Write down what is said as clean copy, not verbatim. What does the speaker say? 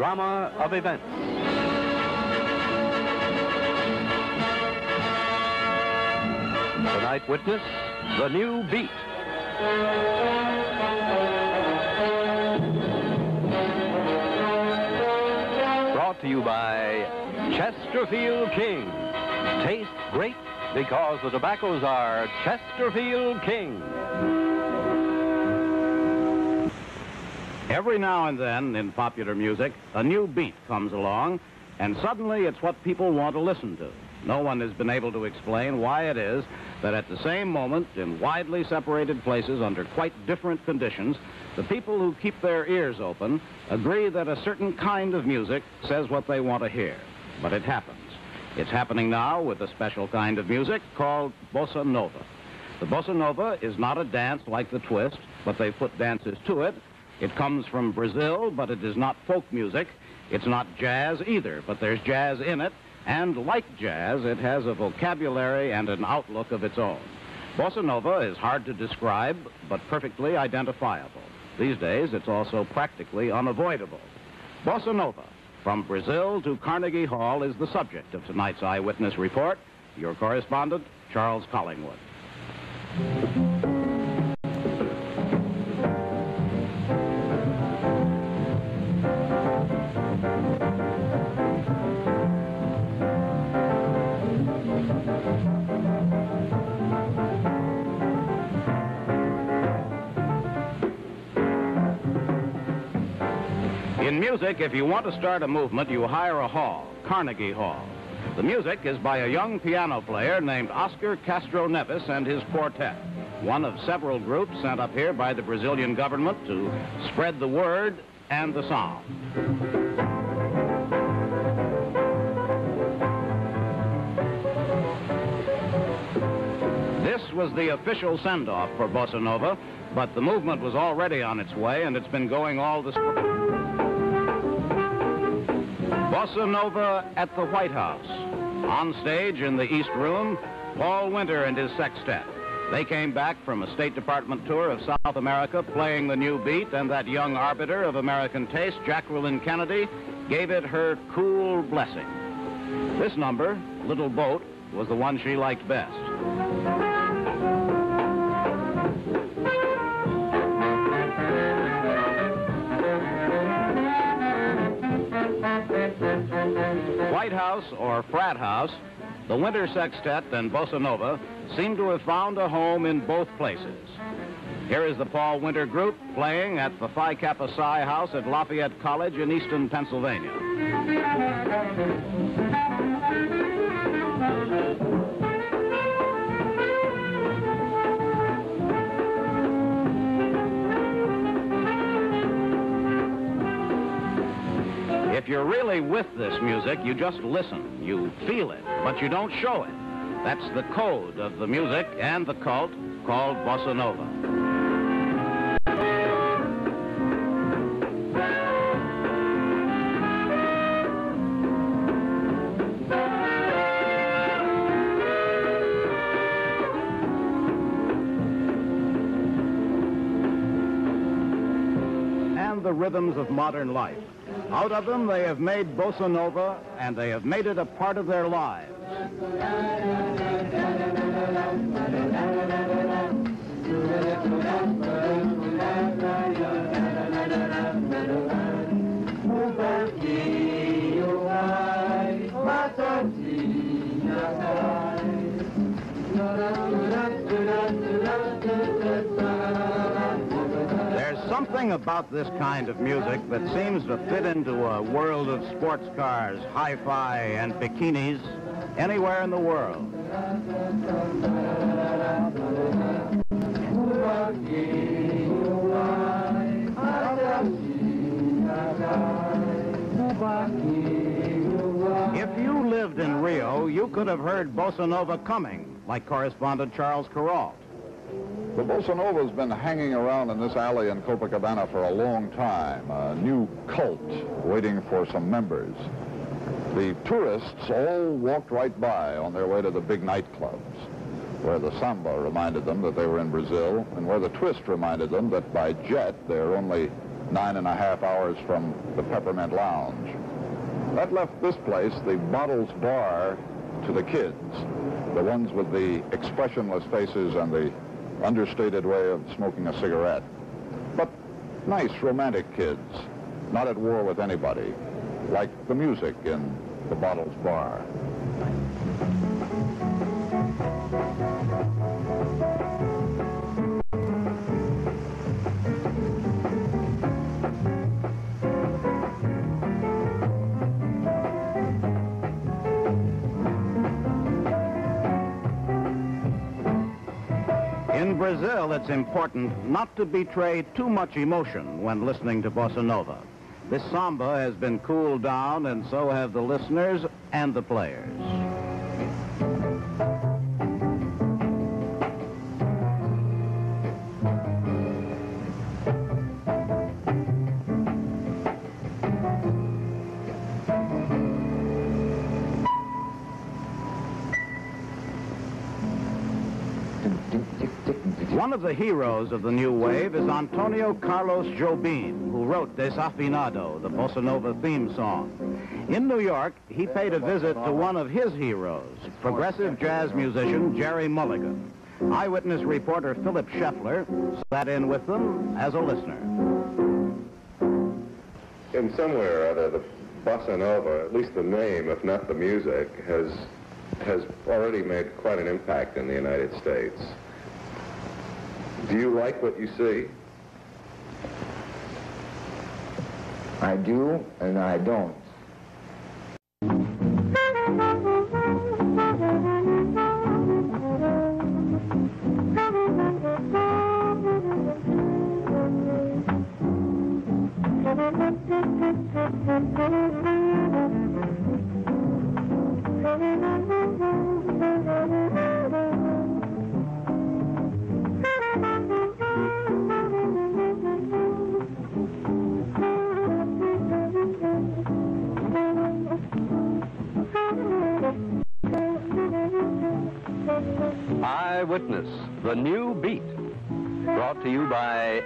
drama of events. Tonight, witness the new beat. Brought to you by Chesterfield King. Taste great because the tobaccos are Chesterfield King. Every now and then in popular music, a new beat comes along, and suddenly it's what people want to listen to. No one has been able to explain why it is that at the same moment, in widely separated places under quite different conditions, the people who keep their ears open agree that a certain kind of music says what they want to hear. But it happens. It's happening now with a special kind of music called Bossa Nova. The Bossa Nova is not a dance like the twist, but they put dances to it. It comes from Brazil, but it is not folk music. It's not jazz either, but there's jazz in it. And like jazz, it has a vocabulary and an outlook of its own. Bossa Nova is hard to describe, but perfectly identifiable. These days, it's also practically unavoidable. Bossa Nova, from Brazil to Carnegie Hall, is the subject of tonight's Eyewitness Report. Your correspondent, Charles Collingwood. In music, if you want to start a movement, you hire a hall, Carnegie Hall. The music is by a young piano player named Oscar Castro Neves and his quartet, one of several groups sent up here by the Brazilian government to spread the word and the sound. This was the official send-off for Bossa Nova, but the movement was already on its way, and it's been going all this... Bossa Nova at the White House. On stage in the East Room, Paul Winter and his sextet. They came back from a State Department tour of South America playing the new beat, and that young arbiter of American taste, Jacqueline Kennedy, gave it her cool blessing. This number, Little Boat, was the one she liked best. White House or frat house, the Winter Sextet and Bossa Nova seem to have found a home in both places. Here is the Paul Winter Group playing at the Phi Kappa Psi House at Lafayette College in Easton, Pennsylvania. If you're really with this music, you just listen. You feel it, but you don't show it. That's the code of the music and the cult called Bossa Nova. And the rhythms of modern life. Out of them, they have made Bossa Nova, and they have made it a part of their lives. Something about this kind of music that seems to fit into a world of sports cars, hi-fi, and bikinis anywhere in the world. If you lived in Rio, you could have heard Bossa Nova coming, like correspondent Charles Carrault. The Bossa Nova's been hanging around in this alley in Copacabana for a long time, a new cult waiting for some members. The tourists all walked right by on their way to the big nightclubs, where the samba reminded them that they were in Brazil, and where the twist reminded them that by jet they're only 9.5 hours from the Peppermint Lounge. That left this place, the Bottles Bar, to the kids, the ones with the expressionless faces and the understated way of smoking a cigarette. But nice, romantic kids, not at war with anybody, like the music in the Bottles Bar. In Brazil, it's important not to betray too much emotion when listening to bossa nova. This samba has been cooled down, and so have the listeners and the players. One of the heroes of the new wave is Antonio Carlos Jobim, who wrote Desafinado, the bossa nova theme song. In New York, he paid a visit to one of his heroes, progressive jazz musician Jerry Mulligan. Eyewitness reporter Philip Scheffler sat in with them as a listener. In some way or other, the bossa nova, at least the name, if not the music, has already made quite an impact in the United States. Do you like what you see? I do, and I don't. Eyewitness, the new beat, brought to you by